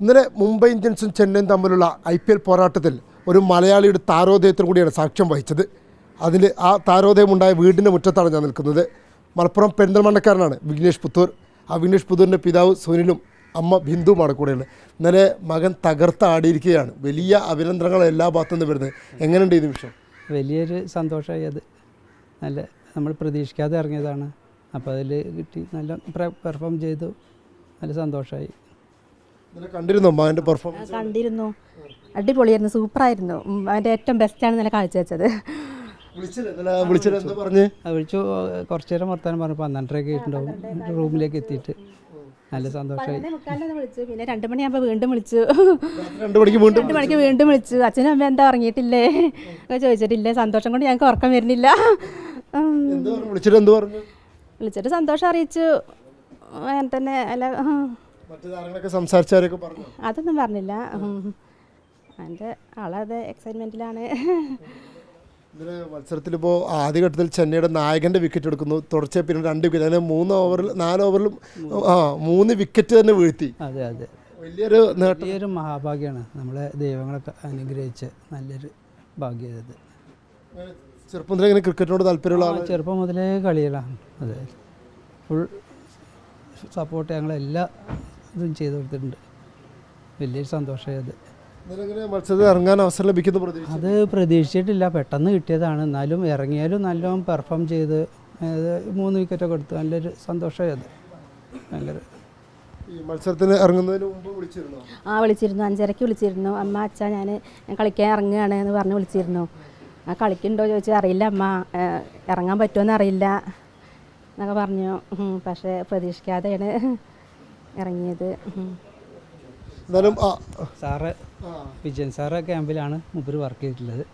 ഇന്നലെ മുംബൈ ഇന്ത്യൻസും ചെന്നൈയും തമ്മിലുള്ള IPL പോരാട്ടത്തിൽ ഒരു മലയാളിയുടെ താരോദയത്തിന് കൂടിയാണ് സാക്ഷ്യം വഹിച്ചത്. അതിൽ ആ താരോദയമുണ്ടായ വീടിൻ്റെ മുറ്റത്താണ് ഞാൻ നിൽക്കുന്നത്. മലപ്പുറം പെരിന്തൽമണ്ണക്കാരനാണ് വിഘ്നേഷ് പുത്തൂർ. ആ വിഘ്നേഷ് പുത്തൂരിൻ്റെ പിതാവ് സുനിലും അമ്മ ബിന്ദുവുമാണ് കൂടെയുള്ളത്. ഇന്നലെ മകൻ തകർത്താടിയിരിക്കുകയാണ്. വലിയ അഭിനന്ദനങ്ങൾ എല്ലാ ഭാഗത്തു നിന്ന് വരുന്നത്. എങ്ങനെയുണ്ട് ഈ നിമിഷം? വലിയൊരു സന്തോഷമായി. അത് നല്ല നമ്മൾ പ്രതീക്ഷിക്കാതെ ഇറങ്ങിയതാണ്. അപ്പോൾ അതിൽ കിട്ടി, നല്ല പെർഫോം ചെയ്തു, നല്ല സന്തോഷമായി. കണ്ടിരുന്നോ മകൻ്റെ പെർഫോമൻസ്? കണ്ടിരുന്നു, അടിപൊളിയായിരുന്നു, സൂപ്പറായിരുന്നു. അവൻ്റെ ഏറ്റവും ബെസ്റ്റാണ് ഇന്നലെ കാഴ്ചവെച്ചത്. വിളിച്ചു, കുറച്ചു നേരം വർത്താനം പറഞ്ഞു. 12:30 ആയിട്ടുണ്ടാവും റൂമിലേക്ക് എത്തിയിട്ട്. നല്ല സന്തോഷമായി. വിളിച്ചു, പിന്നെ 2 മണിയാകുമ്പോൾ വീണ്ടും വിളിച്ചു. 2 മണിക്ക് വീണ്ടും വിളിച്ചു. അച്ഛനും അമ്മ എന്താ ഉറങ്ങിയിട്ടില്ലേ ചോദിച്ചിട്ടില്ലേ. സന്തോഷം കൊണ്ട് ഞങ്ങൾക്ക് ഉറക്കം വരുന്നില്ല. വിളിച്ചിട്ട് സന്തോഷം അറിയിച്ചു. അങ്ങനെ തന്നെ. അല്ല, അതൊന്നും പറഞ്ഞില്ല. എൻ്റെ ആളത് എക്സൈറ്റ്മെൻറ്റിലാണ്. മത്സരത്തിൽ ഇപ്പോൾ ആദ്യഘട്ടത്തിൽ ചെന്നൈയുടെ നായകൻ്റെ വിക്കറ്റ് എടുക്കുന്നു. തുടർച്ചയായി പിന്നെ 2 വിക്കറ്റ്, അങ്ങനെ 4 ഓവറിലും 3 വിക്കറ്റ് തന്നെ വീഴ്ത്തി. അതെ അതെ, വലിയൊരു മഹാഭാഗ്യമാണ്. നമ്മളെ ദൈവങ്ങളൊക്കെ അനുഗ്രഹിച്ച് നല്ലൊരു ഭാഗ്യത്. ചെറുപ്പം മുതലേ ഇങ്ങനെ ക്രിക്കറ്റിനോട് താല്പര്യമുള്ള ചെറുപ്പം മുതലേ കളികളാണ്. അതെ, ഫുൾ സപ്പോർട്ട് ഞങ്ങളെല്ലാ ഇതും ചെയ്തു കൊടുത്തിട്ടുണ്ട്. വലിയൊരു സന്തോഷമായി. അത് മത്സരത്തിൽ ഇറങ്ങാൻ അവസരം ലഭിക്കുന്നു അത് പ്രതീക്ഷിച്ചിട്ടില്ല, പെട്ടെന്ന് കിട്ടിയതാണ്. എന്നാലും ഇറങ്ങിയാലും നല്ലോണം പെർഫോം ചെയ്ത് 3 വിക്കറ്റൊക്കെ എടുത്തു. നല്ലൊരു സന്തോഷമായി. അത് ഭയങ്കര. ഈ മത്സരത്തിന് ഇറങ്ങുന്നതിന് മുമ്പ് വിളിച്ചിരുന്നു? വിളിച്ചിരുന്നു. 5:30 വിളിച്ചിരുന്നു. അമ്മ, അച്ഛാ ഞാൻ കളിക്കാൻ ഇറങ്ങുകയാണ് എന്ന് പറഞ്ഞ് വിളിച്ചിരുന്നു. കളിക്കുന്നുണ്ടോ ചോദിച്ചാൽ അറിയില്ല അമ്മ, ഇറങ്ങാൻ പറ്റുമെന്ന് അറിയില്ല എന്നൊക്കെ പറഞ്ഞു. പക്ഷേ പ്രതീക്ഷിക്കാതെയാണ് ഇറങ്ങിയത്. സാറ് വിജയൻ സാറ് ക്യാമ്പിലാണ് മൂപ്പര് വർക്ക് ചെയ്തിട്ടുള്ളത്.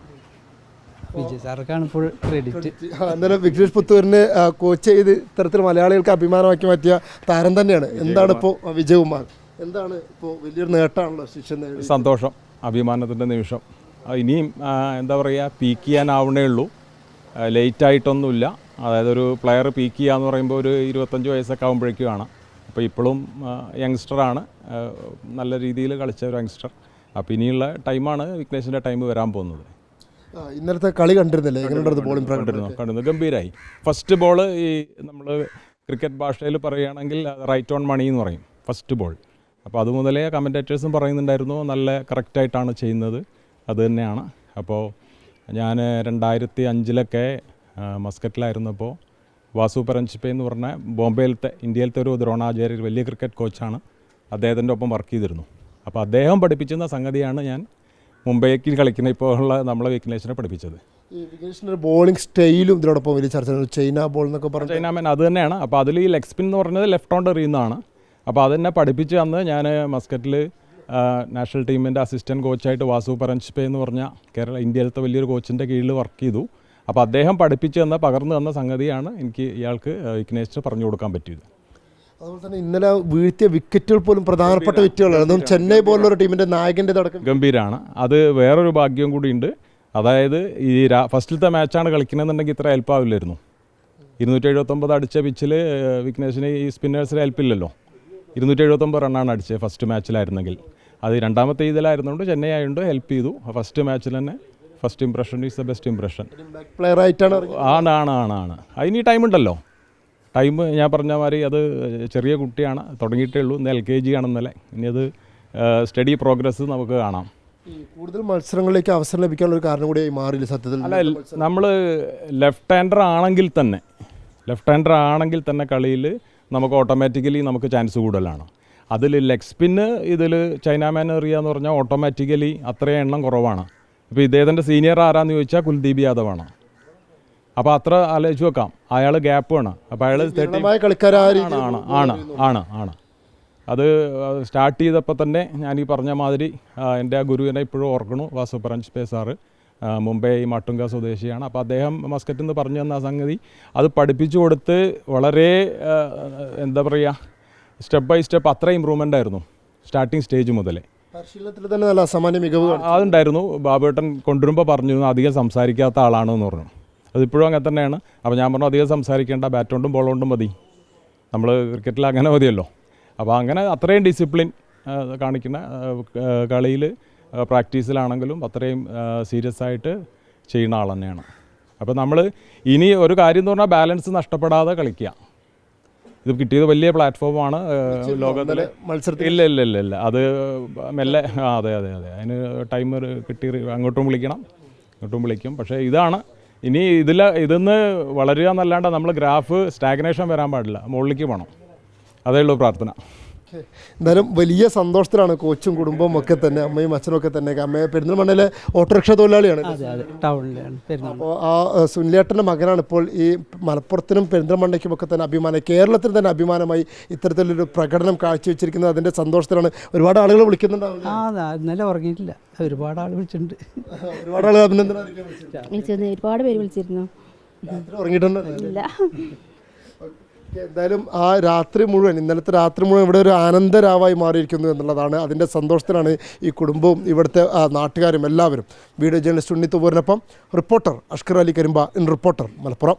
വിജയ് സാർക്കാണ് ഫുൾ ക്രെഡിറ്റ്. എന്നാലും വിഘ്നേഷ് പുത്തൂരിനെ കോച്ച് ചെയ്ത് ഇത്തരത്തിൽ മലയാളികൾക്ക് അഭിമാനമാക്കി മാറ്റിയ താരം തന്നെയാണ്. എന്താണ് ഇപ്പോൾ വിജയകുമാർ, എന്താണ് ഇപ്പോൾ വലിയൊരു നേട്ടമാണല്ലോ ശിക്ഷ? സന്തോഷം, അഭിമാനത്തിൻ്റെ നിമിഷം. ഇനിയും എന്താ പറയുക, പീക്ക് ചെയ്യാനാവണേ ഉള്ളൂ. ലേറ്റായിട്ടൊന്നുമില്ല. അതായത് ഒരു പ്ലെയർ പീക്ക് ചെയ്യുക എന്ന് പറയുമ്പോൾ ഒരു 25 വയസ്സൊക്കെ ആകുമ്പോഴേക്കും ആണ്. അപ്പോൾ ഇപ്പോഴും യങ്സ്റ്ററാണ്, നല്ല രീതിയിൽ കളിച്ച ഒരു യങ്സ്റ്റർ. അപ്പോൾ ഇനിയുള്ള ടൈമാണ് വിഘ്നേഷിൻ്റെ ടൈം വരാൻ പോകുന്നത്. ഇന്നലത്തെ കളി കണ്ടിരുന്നില്ലേ? കണ്ടിരുന്നു, ഗംഭീരമായി. ഫസ്റ്റ് ബോൾ ഈ നമ്മൾ ക്രിക്കറ്റ് ഭാഷയിൽ പറയുകയാണെങ്കിൽ റൈറ്റ് ഓൺ മണി എന്ന് പറയും ഫസ്റ്റ് ബോൾ. അപ്പോൾ അതുമുതലേ കമൻറ്റേറ്റേഴ്സും പറയുന്നുണ്ടായിരുന്നു നല്ല കറക്റ്റായിട്ടാണ് ചെയ്യുന്നത്. അത് തന്നെയാണ്. അപ്പോൾ ഞാൻ 2005 മസ്കറ്റിലായിരുന്നപ്പോൾ വാസു പരഞ്ച്പേ എന്ന് പറഞ്ഞ ബോംബെയിലത്തെ ഇന്ത്യയിലത്തെ ഒരു ദ്രോണാചാര്യ വലിയ ക്രിക്കറ്റ് കോച്ചാണ്. അദ്ദേഹത്തിൻ്റെ ഒപ്പം വർക്ക് ചെയ്തിരുന്നു. അപ്പോൾ അദ്ദേഹം പഠിപ്പിച്ചിരുന്ന സംഗതിയാണ് ഞാൻ മുംബൈക്ക് കളിക്കുന്ന ഇപ്പോൾ ഉള്ള നമ്മളെ വിഘ്നേഷിനെ പഠിപ്പിച്ചത്. ഈ വിഘ്നേഷിൻ്റെ ബോളിംഗ് സ്റ്റൈലും ഇതിനോടൊപ്പം വലിയ ചർച്ച, ചൈന ബോൾ എന്നൊക്കെ പറഞ്ഞു. ചൈനാമൻ അത് തന്നെയാണ്. അപ്പോൾ അതിൽ ഈ ലെഗ് സ്പിൻ എന്ന് പറഞ്ഞത് ലെഫ്റ്റ് ഹാൻഡ് എറിയുന്നതാണ്. അപ്പോൾ അതെന്നെ പഠിപ്പിച്ച് തന്ന് ഞാൻ മസ്കറ്റിൽ നാഷണൽ ടീമിൻ്റെ അസിസ്റ്റൻറ്റ് കോച്ചായിട്ട് വാസു പരഞ്ച്പേ എന്ന് പറഞ്ഞ ഇന്ത്യയിലത്തെ വലിയൊരു കോച്ചിൻ്റെ കീഴിൽ വർക്ക് ചെയ്തു. അപ്പോൾ അദ്ദേഹം പഠിപ്പിച്ച് തന്ന പകർന്നു തന്ന സംഗതിയാണ് എനിക്ക് ഇയാൾക്ക് വിഘ്നേഷിന് പറഞ്ഞു കൊടുക്കാൻ പറ്റിയത്. അതുപോലെ തന്നെ ഇന്നലെ വീഴ്ത്തിയ വിക്കറ്റുകൾ പോലും പ്രധാനപ്പെട്ട വിക്കറ്റുകളാണ്. അതും ചെന്നൈ പോലുള്ളൊരു ടീമിൻ്റെ നായകൻ്റെ അടക്കം ഗംഭീരമാണ്. അത് വേറൊരു ഭാഗ്യം കൂടിയുണ്ട്. അതായത് ഈ ഫസ്റ്റിലത്തെ മാച്ചാണ് കളിക്കണമെന്നുണ്ടെങ്കിൽ ഇത്ര ഹെൽപ്പാവില്ലായിരുന്നു. 279 അടിച്ച പിച്ചിൽ വിഘ്നേഷിന് ഈ സ്പിന്നേഴ്സിന് ഹെൽപ്പില്ലല്ലോ. 279 റണ്ണാണ് അടിച്ചത് ഫസ്റ്റ് മാച്ചിലായിരുന്നെങ്കിൽ. അത് രണ്ടാമത്തെ ഇതിലായിരുന്നുകൊണ്ട് ചെന്നൈ ആയതുകൊണ്ട് ഹെൽപ്പ് ചെയ്തു. ഫസ്റ്റ് മാച്ചിൽ തന്നെ first impression is the best impression. Player ആയിട്ടാണ്. ആണ്. അതിന് ടൈം ഉണ്ടല്ലോ. ടൈം ഞാൻ പറഞ്ഞ മാതിരി അത് ചെറിയ കുട്ടിയാണ്, തുടങ്ങിയിട്ടേ ഉള്ളൂ. ഇന്ന് LKG ആണെന്നല്ലേ. ഇനി അത് സ്റ്റഡി പ്രോഗ്രസ് നമുക്ക് കാണാം. കൂടുതൽ മത്സരങ്ങളിലേക്ക് അവസരം ലഭിക്കാനുള്ള ഒരു കാരണം കൂടി മാറിയില്ല സത്യത്തിൽ. അല്ല, നമ്മൾ ലെഫ്റ്റ് ഹാൻഡർ ആണെങ്കിൽ തന്നെ കളിയിൽ നമുക്ക് ഓട്ടോമാറ്റിക്കലി നമുക്ക് ചാൻസ് കൂടുതലാണ്. അതിൽ ലെഗ് സ്പിന്ന് ഇതിൽ ചൈനാമാൻ എറിയുക എന്ന് പറഞ്ഞാൽ ഓട്ടോമാറ്റിക്കലി അത്രയും എണ്ണം കുറവാണ്. ഇപ്പോൾ ഇദ്ദേഹത്തിൻ്റെ സീനിയർ ആരാന്ന് ചോദിച്ചാൽ കുൽദീപ് യാദവാണ്. അപ്പോൾ അത്ര ആലോചിച്ച് വെക്കാം, അയാൾ ഗ്യാപ്പ് വേണം. അപ്പോൾ അയാൾ ആണ്. അത് സ്റ്റാർട്ട് ചെയ്തപ്പോൾ തന്നെ ഞാൻ ഈ പറഞ്ഞ മാതിരി എൻ്റെ ആ ഗുരുവിനെ ഇപ്പോഴും ഓർക്കണു. വാസു പരഞ്ച്പേ സാറ് മുംബൈ മട്ടുങ്ക സ്വദേശിയാണ്. അപ്പോൾ അദ്ദേഹം മസ്കറ്റിൽ നിന്ന് പറഞ്ഞു തന്ന സംഗതി അത് പഠിപ്പിച്ചു കൊടുത്ത് വളരെ എന്താ പറയുക, സ്റ്റെപ്പ് ബൈ സ്റ്റെപ്പ് അത്ര ഇമ്പ്രൂവ്മെൻ്റ് ആയിരുന്നു സ്റ്റാർട്ടിങ് സ്റ്റേജ് മുതലേ. അതുണ്ടായിരുന്നു. ബാബുവേട്ടൻ കൊണ്ടുവരുമ്പോൾ പറഞ്ഞു അധികം സംസാരിക്കാത്ത ആളാണെന്ന് പറഞ്ഞു. അതിപ്പോഴും അങ്ങനെ തന്നെയാണ്. അപ്പോൾ ഞാൻ പറഞ്ഞു അധികം സംസാരിക്കേണ്ട, ബാറ്റ് കൊണ്ടും ബോൾ കൊണ്ടും മതി, നമ്മൾ ക്രിക്കറ്റിൽ അങ്ങനെ മതിയല്ലോ. അപ്പോൾ അങ്ങനെ അത്രയും ഡിസിപ്ലിൻ കാണിക്കുന്ന കളിയിൽ പ്രാക്ടീസിലാണെങ്കിലും അത്രയും സീരിയസ് ആയിട്ട് ചെയ്യുന്ന ആൾ തന്നെയാണ്. അപ്പോൾ നമ്മൾ ഇനി ഒരു കാര്യം എന്ന് പറഞ്ഞാൽ ബാലൻസ് നഷ്ടപ്പെടാതെ കളിക്കുക. ഇത് കിട്ടിയത് വലിയ പ്ലാറ്റ്ഫോമാണ് ലോകത്തിൽ. മത്സരത്തിൽ ഇല്ല ഇല്ല ഇല്ല ഇല്ല അത് മെല്ലെ അതെ അതെ അതെ അതിന് ടൈം കിട്ടി അങ്ങോട്ടും വിളിക്കണം ഇങ്ങോട്ടും വിളിക്കും. പക്ഷേ ഇതാണ് ഇനി ഇതിന്ന് വളരുക എന്നല്ലാണ്ട് നമ്മൾ ഗ്രാഫ് സ്റ്റാഗ്നേഷൻ വരാൻ പാടില്ല, മുകളിലേക്ക് പോകണം. അതേ ഉള്ളൂ പ്രാർത്ഥന. എന്തായാലും വലിയ സന്തോഷത്തിലാണ് കോച്ചും കുടുംബവും ഒക്കെ തന്നെ, അമ്മയും അച്ഛനും ഒക്കെ തന്നെ. അമ്മയെ പെരിന്തൽമണ്ണയിലെ ഓട്ടോറിക്ഷ തൊഴിലാളിയാണ്. അതെ അതെ ടൗണിലാണ് പെരുന്നാൾ. അപ്പോൾ ആ സുനിലേട്ടൻ്റെ മകനാണ് ഇപ്പോൾ ഈ മലപ്പുറത്തിനും പെരിന്തൽമണ്ണയ്ക്കും ഒക്കെ തന്നെ അഭിമാനം, കേരളത്തിൽ തന്നെ അഭിമാനമായി ഇത്തരത്തിലൊരു പ്രകടനം കാഴ്ചവെച്ചിരിക്കുന്നത്. അതിൻ്റെ സന്തോഷത്തിലാണ്. ഒരുപാട് ആളുകൾ വിളിക്കുന്നുണ്ടാവും. ഇന്നലെ ഉറങ്ങിയിട്ടില്ല, ഒരുപാട് ആൾ വിളിച്ചിട്ടുണ്ട്. ഒരുപാട് ആളുകൾ അഭിനന്ദനം വിളിച്ചിരുന്നു, ഒരുപാട് പേര് വിളിച്ചിരുന്നു. ഉറങ്ങിയിട്ടുണ്ട്. ഇല്ല. എന്തായാലും ആ രാത്രി മുഴുവൻ, ഇന്നലത്തെ രാത്രി മുഴുവൻ ഇവിടെ ഒരു ആനന്ദരാവായി മാറിയിരിക്കുന്നു എന്നുള്ളതാണ്. അതിൻ്റെ സന്തോഷത്തിലാണ് ഈ കുടുംബവും ഇവിടുത്തെ നാട്ടുകാരും എല്ലാവരും. വീഡിയോ ജേർണലിസ്റ്റ് ഉണ്ണിത്തുപൂരിനൊപ്പം reporter Ashkar Ali Karimba, in reporter Malappuram.